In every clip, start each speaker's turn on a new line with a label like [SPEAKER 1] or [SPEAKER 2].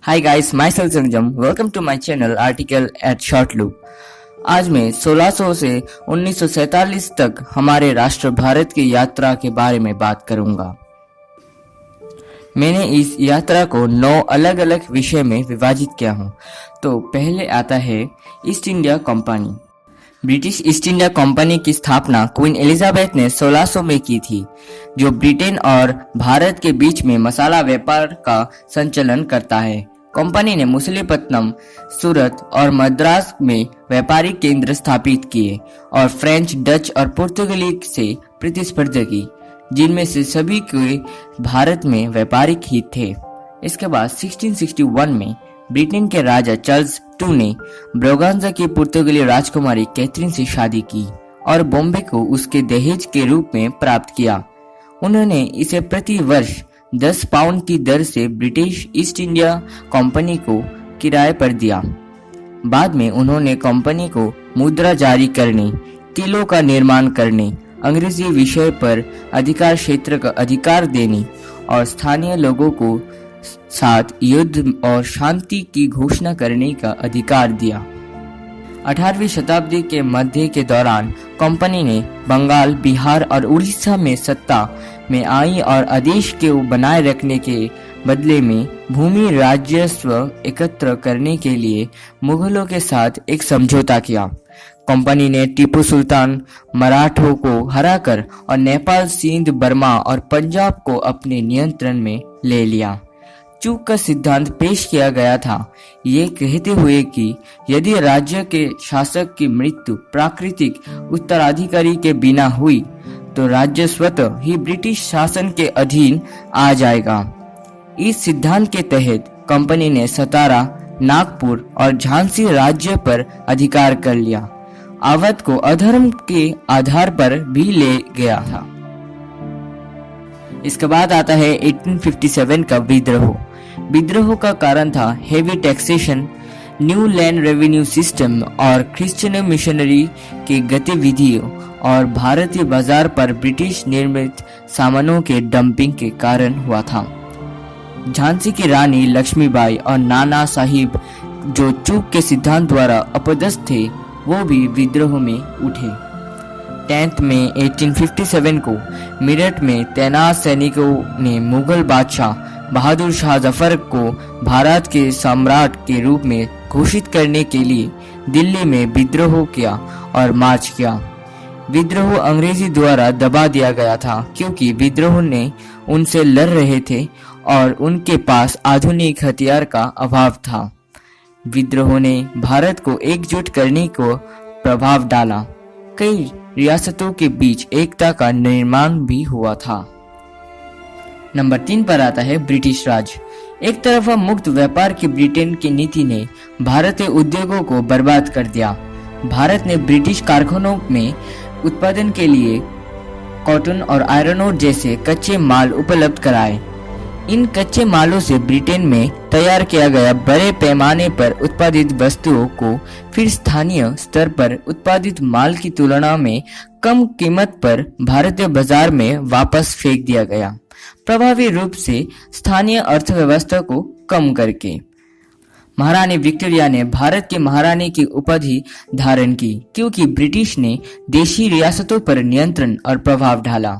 [SPEAKER 1] Hi guys, myself Sanjam. Welcome to my channel Article at Short Loop. आज मैं 1600 से 1947 तक हमारे राष्ट्र भारत की यात्रा के बारे में बात करूंगा। मैंने इस यात्रा को 9 अलग अलग विषय में विभाजित किया हूँ। तो पहले आता है east India company. British east India company की स्थापना क्वीन एलिजाबेथ ने 1600 में की थी, जो ब्रिटेन और भारत के बीच में मसाला व्यापार का संचालन करता है। कंपनी ने मछलीपट्टनम, सूरत और मद्रास में व्यापारिक केंद्र स्थापित किए और फ्रेंच, डच और पुर्तगाली से प्रतिस्पर्धा की, जिनमें से सभी के भारत में व्यापारिक हित थे। इसके बाद 1661 में ब्रिटेन के राजा चार्ल्स II ने ब्रागांजा की पुर्तगाली राजकुमारी कैथरीन से शादी की और बॉम्बे को उसके दहेज के रूप में प्राप्त किया। उन्होंने इसे प्रति वर्ष 10 पाउंड की दर से ब्रिटिश ईस्ट इंडिया कंपनी को किराए पर दिया। बाद में उन्होंने कंपनी को मुद्रा जारी करने, किलों का निर्माण करने, अंग्रेजी विषय पर अधिकार क्षेत्र का अधिकार देने और स्थानीय लोगों को साथ युद्ध और शांति की घोषणा करने का अधिकार दिया। 18वीं शताब्दी के मध्य के दौरान कंपनी ने बंगाल, बिहार और उड़ीसा में सत्ता में आई और आदेश के बनाए रखने के बदले में भूमि राजस्व एकत्र करने के लिए मुगलों के साथ एक समझौता किया। कंपनी ने टीपू सुल्तान मराठों को हराकर और नेपाल, सिंध, बर्मा और पंजाब को अपने नियंत्रण में ले लिया। चूक का सिद्धांत पेश किया गया था, ये कहते हुए कि यदि राज्य के शासक की मृत्यु प्राकृतिक उत्तराधिकारी के बिना हुई तो राज्य स्वतः ही ब्रिटिश शासन के अधीन आ जाएगा। इस सिद्धांत के तहत कंपनी ने सतारा, नागपुर और झांसी राज्य पर अधिकार कर लिया। अवध को अधर्म के आधार पर भी ले गया था। इसके बाद आता है 1857 का विद्रोह। विद्रोह का कारण था heavy taxation, new land revenue system और क्रिश्चियन मिशनरी की गतिविधियों और भारतीय बाजार पर ब्रिटिश निर्मित सामानों के डंपिंग के कारण हुआ था। झांसी की रानी लक्ष्मीबाई और नाना साहिब, जो चूक के सिद्धांत द्वारा अपदस्थ थे, वो भी विद्रोह में उठे। 10 मई 1857 को मेरठ में तैनात सैनिकों ने मुगल बादशाह बहादुर शाह जफर को भारत के सम्राट के रूप में घोषित करने के लिए दिल्ली में विद्रोह किया और मार्च किया। विद्रोह अंग्रेजी द्वारा दबा दिया गया था, क्योंकि विद्रोह ने उनसे लड़ रहे थे और उनके पास आधुनिक हथियार का अभाव था। विद्रोह ने भारत को एकजुट करने को प्रभाव डाला। कई रियासतों के बीच एकता का निर्माण भी हुआ था। नंबर 3 पर आता है ब्रिटिश राज। एक तरफा मुक्त व्यापार की ब्रिटेन की नीति ने भारतीय उद्योगों को बर्बाद कर दिया। भारत ने ब्रिटिश कारखानों में उत्पादन के लिए कॉटन और आयरन ओर जैसे कच्चे माल उपलब्ध कराए। इन कच्चे मालों से ब्रिटेन में तैयार किया गया बड़े पैमाने पर उत्पादित वस्तुओं को फिर स्थानीय स्तर पर उत्पादित माल की तुलना में कम कीमत पर भारतीय बाजार में वापस फेंक दिया गया, प्रभावी रूप से स्थानीय अर्थव्यवस्था को कम करके। महारानी विक्टोरिया ने भारत की महारानी की उपाधि धारण की, क्योंकि ब्रिटिश ने देशी रियासतों पर नियंत्रण और प्रभाव डाला।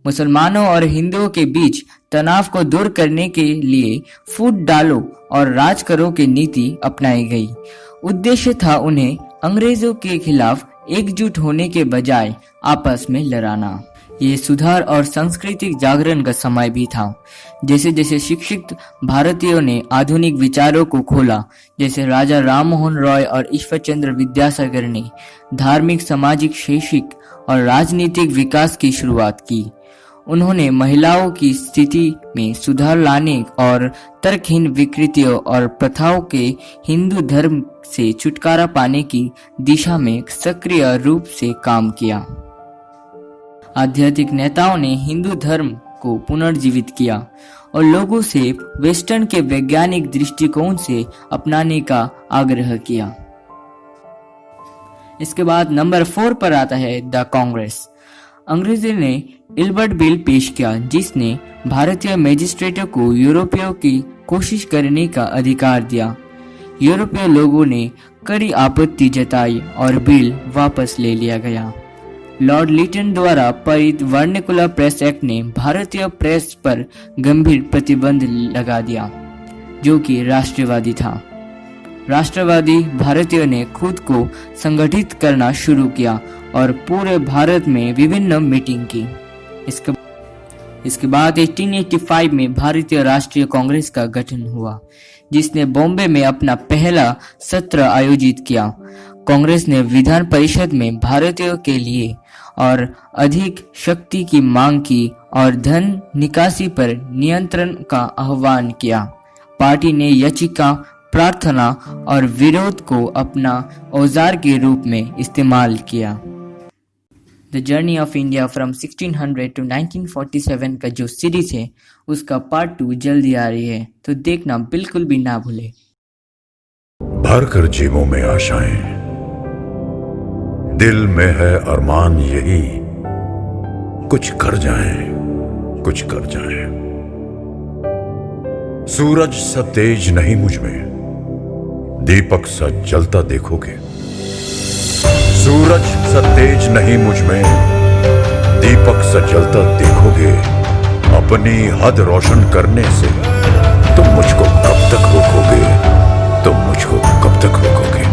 [SPEAKER 1] मुसलमानों और हिंदुओं के बीच तनाव को दूर करने के लिए फूट डालो और राज करो की नीति अपनाई गई। उद्देश्य था उन्हें अंग्रेजों के खिलाफ एकजुट होने के बजाय आपस में लड़ाना। ये सुधार और सांस्कृतिक जागरण का समय भी था। जैसे जैसे शिक्षित भारतीयों ने आधुनिक विचारों को खोला, जैसे राजा राममोहन रॉय और ईश्वर चंद्र विद्यासागर ने धार्मिक, सामाजिक, शैक्षिक और राजनीतिक विकास की शुरुआत की। उन्होंने महिलाओं की स्थिति में सुधार लाने और तर्कहीन विकृतियों और प्रथाओं के हिंदू धर्म से छुटकारा पाने की दिशा में सक्रिय रूप से काम किया। आध्यात्मिक नेताओं ने हिंदू धर्म को पुनर्जीवित किया और लोगों से वेस्टर्न के वैज्ञानिक दृष्टिकोण से अपनाने का आग्रह किया। इसके बाद नंबर 4 पर आता है द कांग्रेस। अंग्रेजों ने इल्बर्ट बिल पेश किया, जिसने भारतीय मजिस्ट्रेटों को यूरोपियों की कोशिश करने का अधिकार दिया। यूरोपीय लोगों ने कड़ी आपत्ति जताई और बिल वापस ले लिया गया। लॉर्ड लिटन द्वारा पारित वर्नाकुलर प्रेस एक्ट ने भारतीय प्रेस पर गंभीर प्रतिबंध लगा दिया, जो कि राष्ट्रवादी था। राष्ट्रवादी भारतीयों ने खुद को संगठित करना शुरू किया और पूरे भारत में विभिन्न मीटिंग की। इसके बाद 1885 में भारतीय राष्ट्रीय कांग्रेस का गठन हुआ, जिसने बॉम्बे में अपना पहला सत्र आयोजित किया। कांग्रेस ने विधान परिषद में भारतीयों के लिए और अधिक शक्ति की मांग की और धन निकासी पर नियंत्रण का आह्वान किया। पार्टी ने याचिका, प्रार्थना और विरोध को अपना औजार के रूप में इस्तेमाल किया। The journey of India from 1600 to 1947 का जो सीरीज है उसका पार्ट 2 जल्दी आ रही है, तो देखना बिल्कुल भी ना भूले।
[SPEAKER 2] भरकर जेबों में आशाएं, दिल में है अरमान यही, कुछ कर जाएं, कुछ कर जाएं। सूरज सा तेज नहीं मुझ में, दीपक सा जलता देखोगे। सूरज सा तेज नहीं मुझ में, दीपक सा जलता देखोगे। अपनी हद रोशन करने से तुम मुझको कब तक रोकोगे, तुम मुझको कब तक रोकोगे।